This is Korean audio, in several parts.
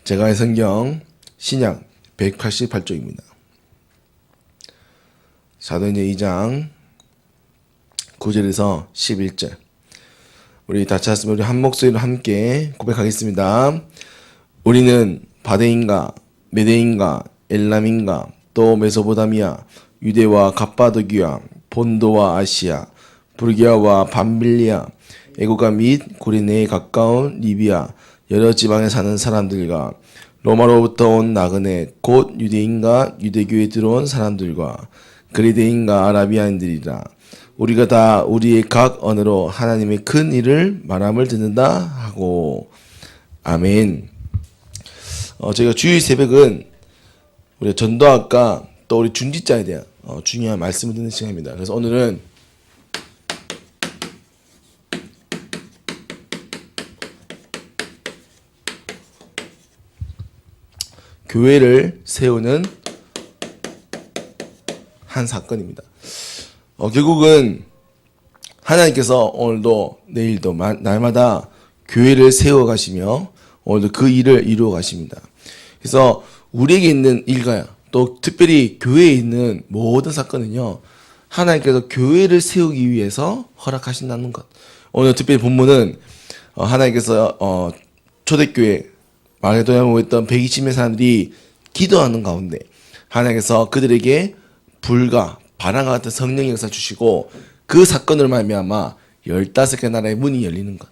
제가의 성경 신약 188쪽입니다. 사도행전 2장 9절에서 11절. 우리 다 찾았으면 우리 한 목소리로 함께 고백하겠습니다. 우리는 바데인가 메데인가 엘람인가 또 메소포타미아 유대와 갑바도기아 본도와 아시아 부르기아와 밤빌리아 애고가 및 고리네에 가까운 리비아 여러 지방에 사는 사람들과 로마로부터 온 나그네 곧 유대인과 유대교에 들어온 사람들과 그리스인과 아라비아인들이라. 우리가 다 우리의 각 언어로 하나님의 큰 일을 말함을 듣는다 하고. 아멘. 저희가 주일 새벽은 우리 전도학과 또 우리 중지자에 대한 중요한 말씀을 듣는 시간입니다. 그래서 오늘은 교회를 세우는 한 사건입니다. 결국은 하나님께서 오늘도 내일도 날마다 교회를 세워가시며 오늘도 그 일을 이루어 가십니다. 그래서 우리에게 있는 일가야 또 특별히 교회에 있는 모든 사건은요, 하나님께서 교회를 세우기 위해서 허락하신다는 것. 오늘 특별히 본문은 하나님께서 초대교회 마게도냐에 모였던 120명 사람들이 기도하는 가운데 하나님께서 그들에게 불과 바람과 같은 성령의 역사 주시고 그 사건으로 말미암아 15개 나라의 문이 열리는 것.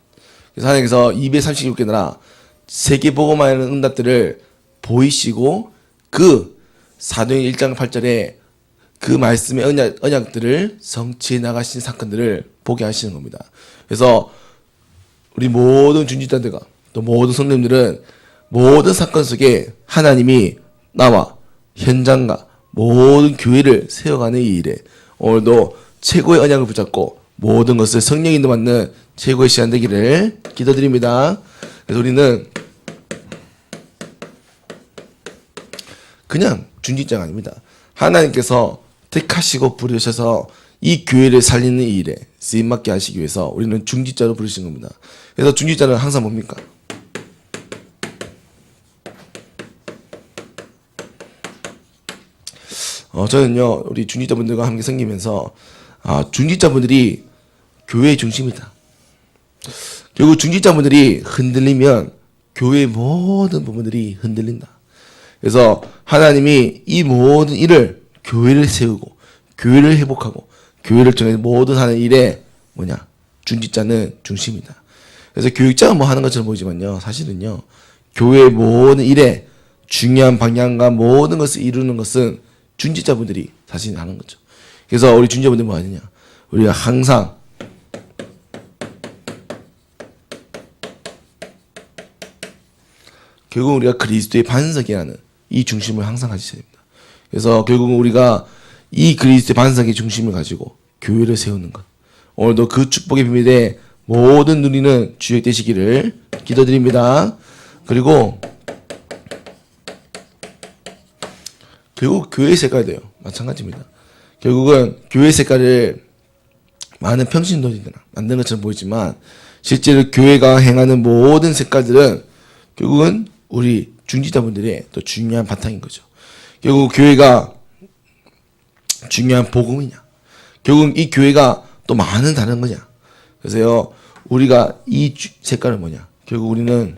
그래서 하나님께서 236개 나라 세계 복음화하는 응답들을 보이시고 그 사도행 1장 8절에 그 말씀의 언약들을 성취해 나가신 사건들을 보게 하시는 겁니다. 그래서 우리 모든 중지자들과 또 모든 성도님들은 모든 사건 속에 하나님이 나와 현장과 모든 교회를 세워가는 이 일에 오늘도 최고의 언약을 붙잡고 모든 것을 성령이 맞는 최고의 시간 되기를 기도드립니다. 그래서 우리는 그냥 중직자가 아닙니다. 하나님께서 택하시고 부르셔서 이 교회를 살리는 이 일에 쓰임받게 하시기 위해서 우리는 중직자로 부르신 겁니다. 그래서 중직자는 항상 뭡니까? 저는요, 우리 중직자분들과 함께 섬기면서, 중직자분들이 교회의 중심이다. 결국 중직자분들이 흔들리면 교회의 모든 부분들이 흔들린다. 그래서 하나님이 이 모든 일을 교회를 세우고, 교회를 회복하고, 교회를 통해 모든 하는 일에 중직자는 중심이다. 그래서 교육자가 뭐 하는 것처럼 보이지만요, 사실은요, 교회의 모든 일에 중요한 방향과 모든 것을 이루는 것은 중직자분들이 사실 하는 거죠. 그래서 우리 중직자분들 뭐 하느냐? 우리가 항상 결국 우리가 그리스도의 반석이라는 이 중심을 항상 가지셔야 됩니다. 그래서 결국은 우리가 이 그리스도의 반석의 중심을 가지고 교회를 세우는 것. 오늘도 그 축복의 비밀에 모든 누리는 주역되시기를 기도드립니다. 그리고 결국 교회의 색깔이 돼요. 마찬가지입니다. 결국은 교회의 색깔을 많은 평신도들이나 만드는 것처럼 보이지만 실제로 교회가 행하는 모든 색깔들은 결국은 우리 중직자분들의 또 중요한 바탕인 거죠. 결국 교회가 중요한 복음이냐? 결국 이 교회가 또 많은 다른 거냐? 그래서요, 우리가 이 색깔은 뭐냐? 결국 우리는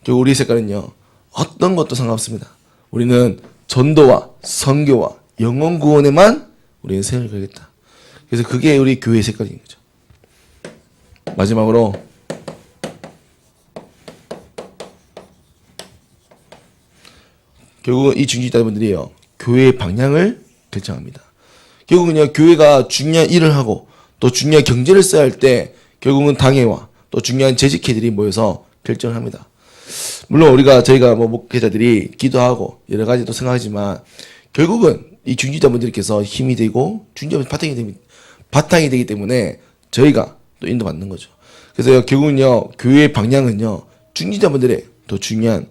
결국 우리 색깔은요, 어떤 것도 상관없습니다. 우리는 전도와 선교와 영혼 구원에만 우리는 세를 걸겠다. 그래서 그게 우리 교회의 색깔인 거죠. 마지막으로 결국은 이 중직자분들이요, 교회의 방향을 결정합니다. 결국은요, 교회가 중요한 일을 하고 또 중요한 경제를 써야 할 때 결국은 당회와 또 중요한 재직회들이 모여서 결정을 합니다. 물론 저희가 목회자들이 기도하고 여러 가지 또 생각하지만 결국은 이 중직자분들께서 힘이 되고 중직자분 바탕이 되기 때문에 저희가 또 인도받는 거죠. 그래서 결국은요, 교회의 방향은요, 중직자분들의 더 중요한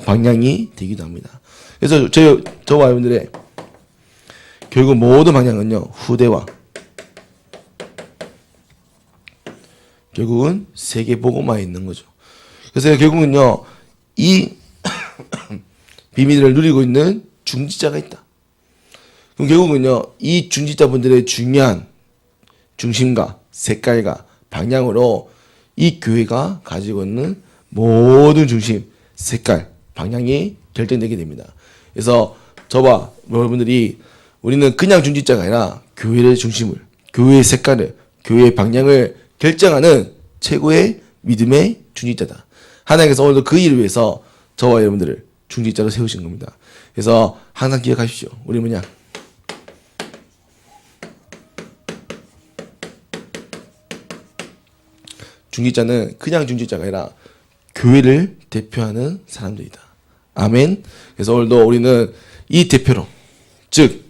방향이 되기도 합니다. 그래서 저와 여러분들의 결국 모든 방향은요, 후대와 결국은 세계 복음화에 있는 거죠. 그래서 결국은요, 이 비밀을 누리고 있는 중지자가 있다. 그럼 결국은요, 이 중지자분들의 중요한 중심과 색깔과 방향으로 이 교회가 가지고 있는 모든 중심, 색깔, 방향이 결정되게 됩니다. 그래서 저와 여러분들이 우리는 그냥 중지자가 아니라 교회의 중심을, 교회의 색깔을, 교회의 방향을 결정하는 최고의 믿음의 중지자다. 하나님께서 오늘도 그 일을 위해서 저와 여러분들을 중지자로 세우신 겁니다. 그래서 항상 기억하십시오. 우리 뭐냐? 중지자는 그냥 중지자가 아니라 교회를 대표하는 사람들이다. 아멘. 그래서 오늘도 우리는 이 대표로, 즉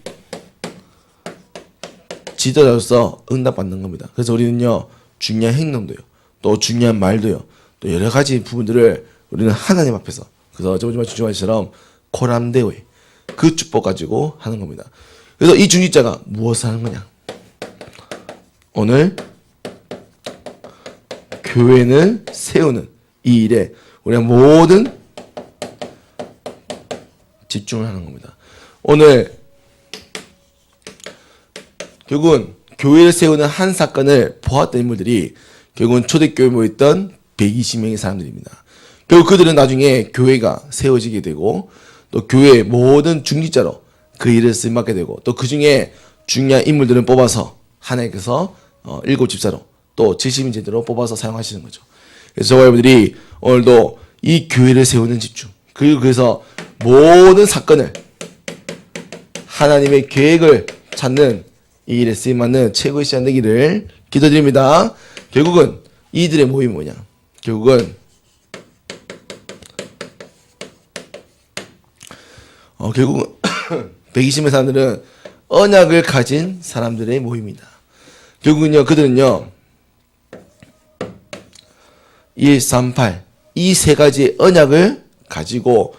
지도자로서 응답받는 겁니다. 그래서 우리는요, 중요한 행동도요, 또 중요한 말도요, 또 여러 가지 부분들을 우리는 하나님 앞에서, 그래서 저번 주말 주말처럼 코람데오에 그 축복 가지고 하는 겁니다. 그래서 이 중지자가 무엇을 하는 거냐? 오늘 교회를 세우는 이 일에 우리가 모든 집중을 하는 겁니다. 오늘 결국은 교회를 세우는 한 사건을 보았던 인물들이 결국은 초대교회에 모였던 120명의 사람들입니다. 결국 그들은 나중에 교회가 세워지게 되고 또 교회의 모든 중지자로 그 일을 쓰임받게 되고 또 그 중에 중요한 인물들을 뽑아서 하나님께서 7집사로 또 70인 제대로 뽑아서 사용하시는 거죠. 그래서 저와 여러분들이 오늘도 이 교회를 세우는 집중, 그리고 그래서 모든 사건을 하나님의 계획을 찾는 이 일에 쓰임받는 최고의 시간 되기를 기도드립니다. 결국은 이들의 모임이 뭐냐? 결국은 결국은 120의 사람들은 언약을 가진 사람들의 모임이다. 결국은요, 그들은요, 138, 이 세 가지의 언약을 가지고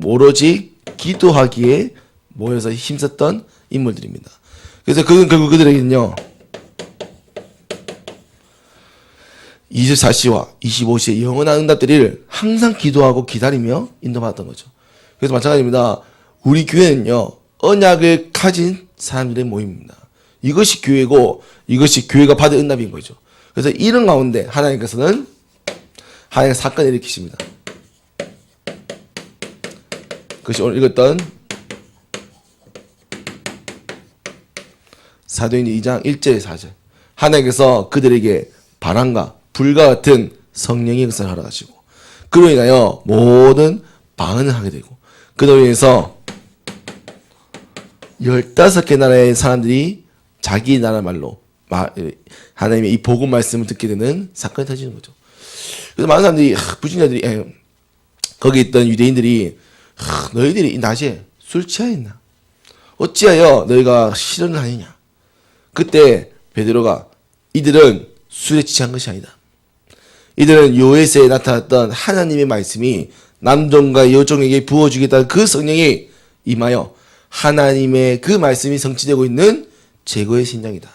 오로지 기도하기에 모여서 힘썼던 인물들입니다. 그래서 결국 그들에게는요, 24시와 25시의 영원한 응답들을 항상 기도하고 기다리며 인도받았던 거죠. 그래서 마찬가지입니다. 우리 교회는요, 언약을 가진 사람들의 모임입니다. 이것이 교회고 이것이 교회가 받은 응답인 거죠. 그래서 이런 가운데 하나님께서는 하나님의 사건을 일으키십니다. 그것이 오늘 읽었던 사도행전 2장 1절 4절. 하나님께서 그들에게 바람과 불과 같은 성령의 역사를 허락하시고 그로 인하여 모든 방언을 하게 되고 그로 인해서 15개 나라의 사람들이 자기 나라 말로 하나님의 이 복음 말씀을 듣게 되는 사건이 터지는 거죠. 그래서 많은 사람들이 불신자들이 거기 있던 유대인들이 너희들이 이 낮에 술 취하 있나? 어찌하여 너희가 실언을 하느냐? 그때 베드로가 이들은 술에 취한 것이 아니다. 이들은 요에스에 나타났던 하나님의 말씀이 남종과 여종에게 부어주겠다는 그 성령이 임하여 하나님의 그 말씀이 성취되고 있는 최고의 신장이다.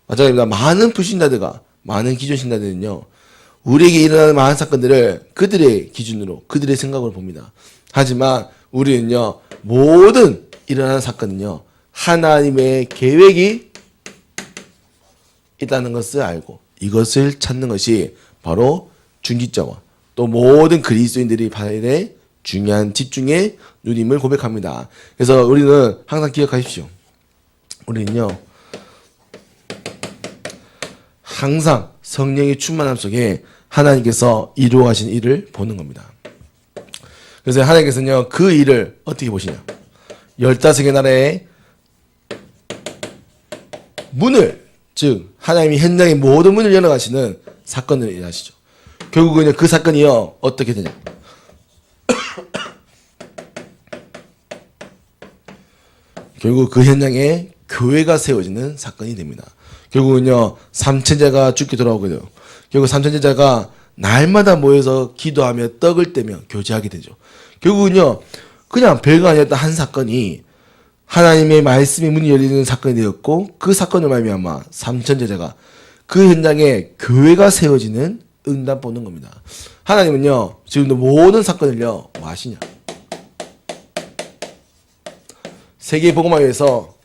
마찬가지입니다. 많은 불신자들과 많은 기존 신자들은요, 우리에게 일어나는 많은 사건들을 그들의 기준으로, 그들의 생각으로 봅니다. 하지만 우리는요, 모든 일어나는 사건은요, 하나님의 계획이 있다는 것을 알고 이것을 찾는 것이 바로 중지자와 또 모든 그리스도인들이 받아야 될 중요한 집중의 누림을 고백합니다. 그래서 우리는 항상 기억하십시오. 우리는요, 항상 성령의 충만함 속에 하나님께서 이루어 가신 일을 보는 겁니다. 그래서 하나님께서는요, 그 일을 어떻게 보시냐? 15개 나라의 문을, 즉 하나님이 현장의 모든 문을 열어가시는 사건을 일하시죠. 결국은 그 사건이요, 어떻게 되냐? 결국 그 현장에 교회가 세워지는 사건이 됩니다. 결국은요, 삼천제자가 죽게 돌아오게 돼요. 결국 삼천제자가 날마다 모여서 기도하며 떡을 떼며 교제하게 되죠. 결국은요, 그냥 별거 아니었던 한 사건이 하나님의 말씀의 문이 열리는 사건이 되었고 그 사건을 말미암아 삼천제자가 그 현장에 교회가 세워지는 응답 보는 겁니다. 하나님은요, 지금도 모든 사건을요, 뭐 하시냐? 세계 복음화를 위해서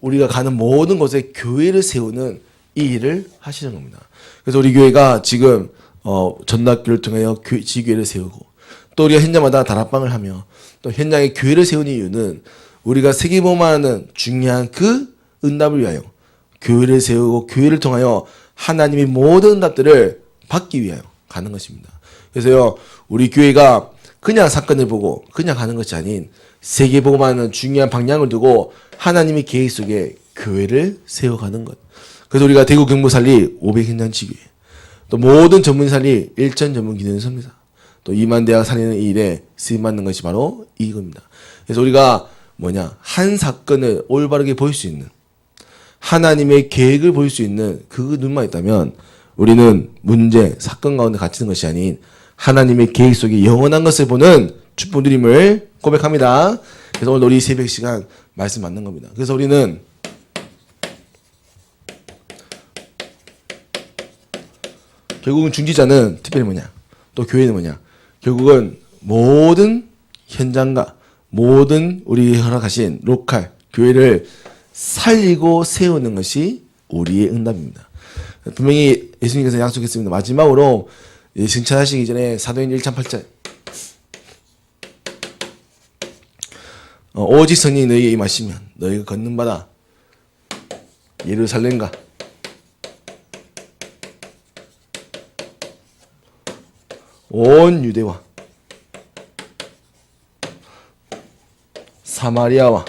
우리가 가는 모든 곳에 교회를 세우는 이 일을 하시는 겁니다. 그래서 우리 교회가 지금 전학교를 통하여 지교회를 세우고, 또 우리가 현장마다 다락방을 하며 또 현장에 교회를 세우는 이유는 우리가 세계 복음화하는 중요한 그 응답을 위하여 교회를 세우고 교회를 통하여 하나님의 모든 응답들을 받기 위하여 가는 것입니다. 그래서요, 우리 교회가 그냥 사건을 보고 그냥 가는 것이 아닌 세계 복음화하는 중요한 방향을 두고 하나님의 계획 속에 교회를 세워가는 것. 그래서 우리가 대구 경북살리 500현장 지교회, 또 모든 전문살리 1천 전문 기능서입니다. 또 2만 대학 살리는 이 일에 쓰임받는 것이 바로 이겁니다. 그래서 우리가 한 사건을 올바르게 볼 수 있는, 하나님의 계획을 볼 수 있는 그 눈만 있다면 우리는 문제, 사건 가운데 갇히는 것이 아닌 하나님의 계획 속에 영원한 것을 보는 축복드림을 고백합니다. 그래서 오늘 우리 새벽 시간 말씀 맞는 겁니다. 그래서 우리는 결국은 중지자는 특별히 또 교회는 결국은 모든 현장과 모든 우리 허락하신 로컬 교회를 살리고 세우는 것이 우리의 응답입니다. 분명히 예수님께서 약속했습니다. 마지막으로 승천하시기 전에 사도행 1장 8절, 오직 성령이 너희에게 임하시면 너희가 걷는 바다 예루살렘과 온 유대와 사마리아와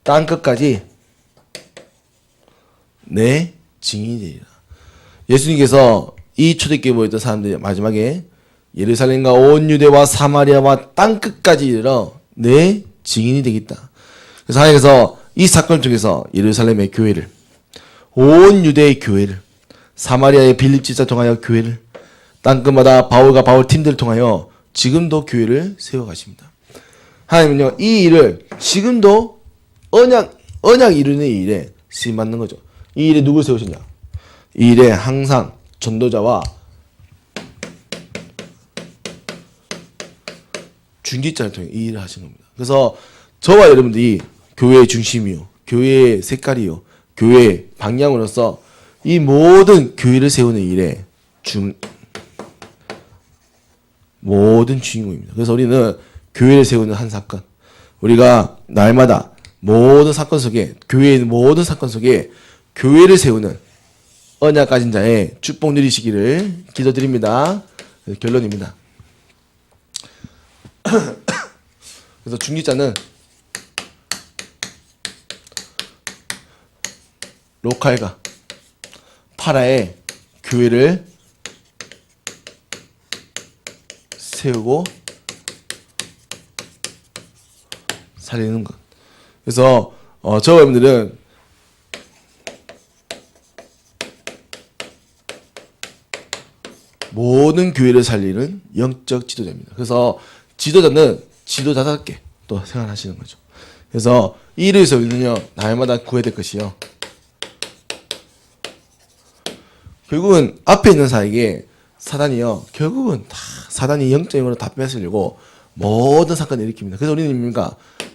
땅끝까지 내 증인이 되리라. 예수님께서 이 초대교회에 모였던 사람들이 마지막에 예루살렘과 온 유대와 사마리아와 땅끝까지 이르러 내 증인이 되겠다. 그래서 하나님께서 이 사건을 통해서 예루살렘의 교회를, 온 유대의 교회를, 사마리아의 빌립 지사 통하여 교회를, 땅끝마다 바울과 바울 팀들을 통하여 지금도 교회를 세워가십니다. 하나님은요, 이 일을 지금도 언약 이루는 이 일에 쓰임받는 거죠. 이 일에 누굴 세우셨냐? 이 일에 항상 전도자와 중지자를 통해 이 일을 하시는 겁니다. 그래서 저와 여러분들이 교회의 중심이요, 교회의 색깔이요, 교회의 방향으로서 이 모든 교회를 세우는 일에 모든 주인공입니다. 그래서 우리는 교회를 세우는 한 사건, 우리가 날마다 모든 사건 속에, 교회에 있는 모든 사건 속에 교회를 세우는 언약 가진 자의 축복 누리시기를 기도드립니다. 결론입니다. 그래서 중지자는 로컬과 파라의 교회를 세우고 살리는 것. 그래서 저와 여러분들은 모든 교회를 살리는 영적 지도자입니다. 그래서 지도자는 지도자답게 또 생활하시는 거죠. 그래서 이 일을 위해서 우리는요, 날마다 구해야 될 것이요, 결국은 앞에 있는 사에게 사단이요, 결국은 다 사단이 영적으로 다 뺏으려고 모든 사건을 일으킵니다. 그래서 우리는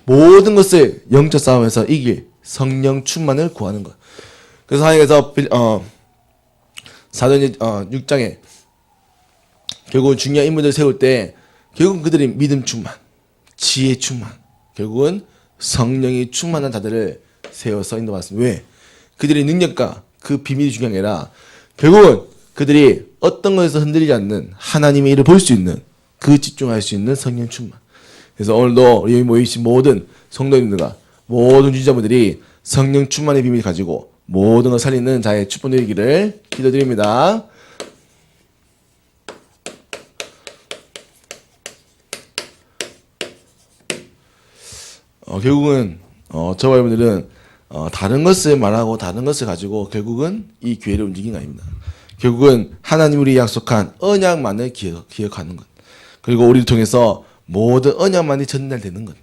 모든 것을 영적 싸움에서 이길 성령 충만을 구하는 것. 그래서 하나님께서 사도행 6장에 결국은 중요한 인물들을 세울 때 결국은 그들이 믿음 충만, 지혜 충만, 결국은 성령이 충만한 자들을 세워서 인도받았습니다. 왜? 그들의 능력과 그 비밀이 중요한 게 아니라 결국은 그들이 어떤 것에서 흔들리지 않는 하나님의 일을 볼 수 있는, 그 집중할 수 있는 성령 충만. 그래서 오늘도 여기 모이신 모든 성도님들과 모든 주지자분들이 성령 충만의 비밀을 가지고 모든 걸 살리는 자의 축복 누리기를 기도드립니다. 결국은 저와 여러분들은 다른 것을 말하고 다른 것을 가지고 결국은 이 교회를 움직이는 거 아닙니다. 결국은 하나님 우리 약속한 언약만을 기억하는 것. 그리고 우리를 통해서 모든 언약만이 전달되는 것.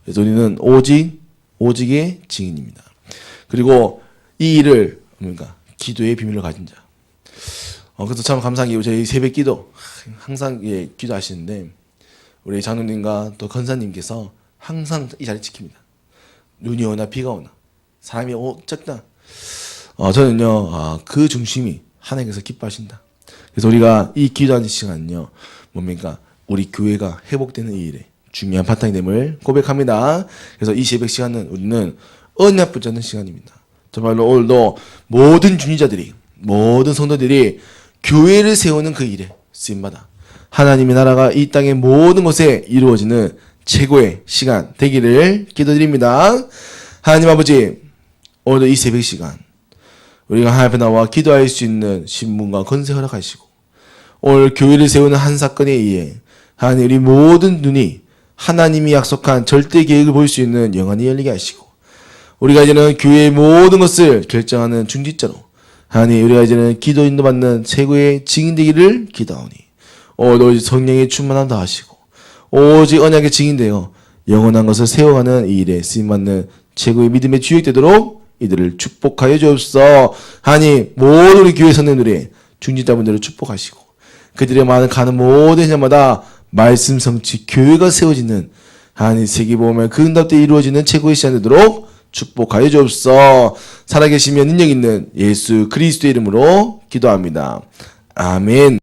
그래서 우리는 오직 오직의 증인입니다. 그리고 이 일을 뭡니까? 기도의 비밀을 가진 자. 그래서 참 감사한 게 저희 새벽 기도 항상 기도하시는데 우리 장로님과 또 권사님께서 항상 이 자리 지킵니다. 눈이 오나 비가 오나 사람이 어쨌든 저는요 그 중심이 하나님께서 기뻐하신다. 그래서 우리가 이 기도하는 시간은요 뭡니까? 우리 교회가 회복되는 이 일에 중요한 바탕이 됨을 고백합니다. 그래서 이 새벽 시간은 우리는 언약 붙잡는 시간입니다. 정말로 오늘도 모든 중리자들이 모든 성도들이 교회를 세우는 그 일에 쓰임받아 하나님의 나라가 이 땅의 모든 곳에 이루어지는 최고의 시간 되기를 기도드립니다. 하나님 아버지, 오늘도 이 새벽 시간 우리가 하나님 앞에 나와 기도할 수 있는 신분과 권세 허락하시고 오늘 교회를 세우는 한 사건에 의해 하나님 우리 모든 눈이 하나님이 약속한 절대 계획을 볼 수 있는 영안이 열리게 하시고 우리가 이제는 교회의 모든 것을 결정하는 중지자로 하나님 우리가 이제는 기도 인도받는 최고의 증인 되기를 기도하오니 오직 성령의 충만함 다하시고 오직 언약의 증인되어 영원한 것을 세워가는 이 일에 쓰임받는 최고의 믿음의 주역 되도록 이들을 축복하여 주옵소서. 하나님 모든 우리 교회 선생님들의 중지자분들을 축복하시고 그들의 많은 가는 모든 현장마다 말씀 성취 교회가 세워지는 하나님 세계보험의 그 응답때 이루어지는 최고의 시간 되도록 축복하여 주옵소서. 살아계시며 능력 있는 예수 그리스도의 이름으로 기도합니다. 아멘.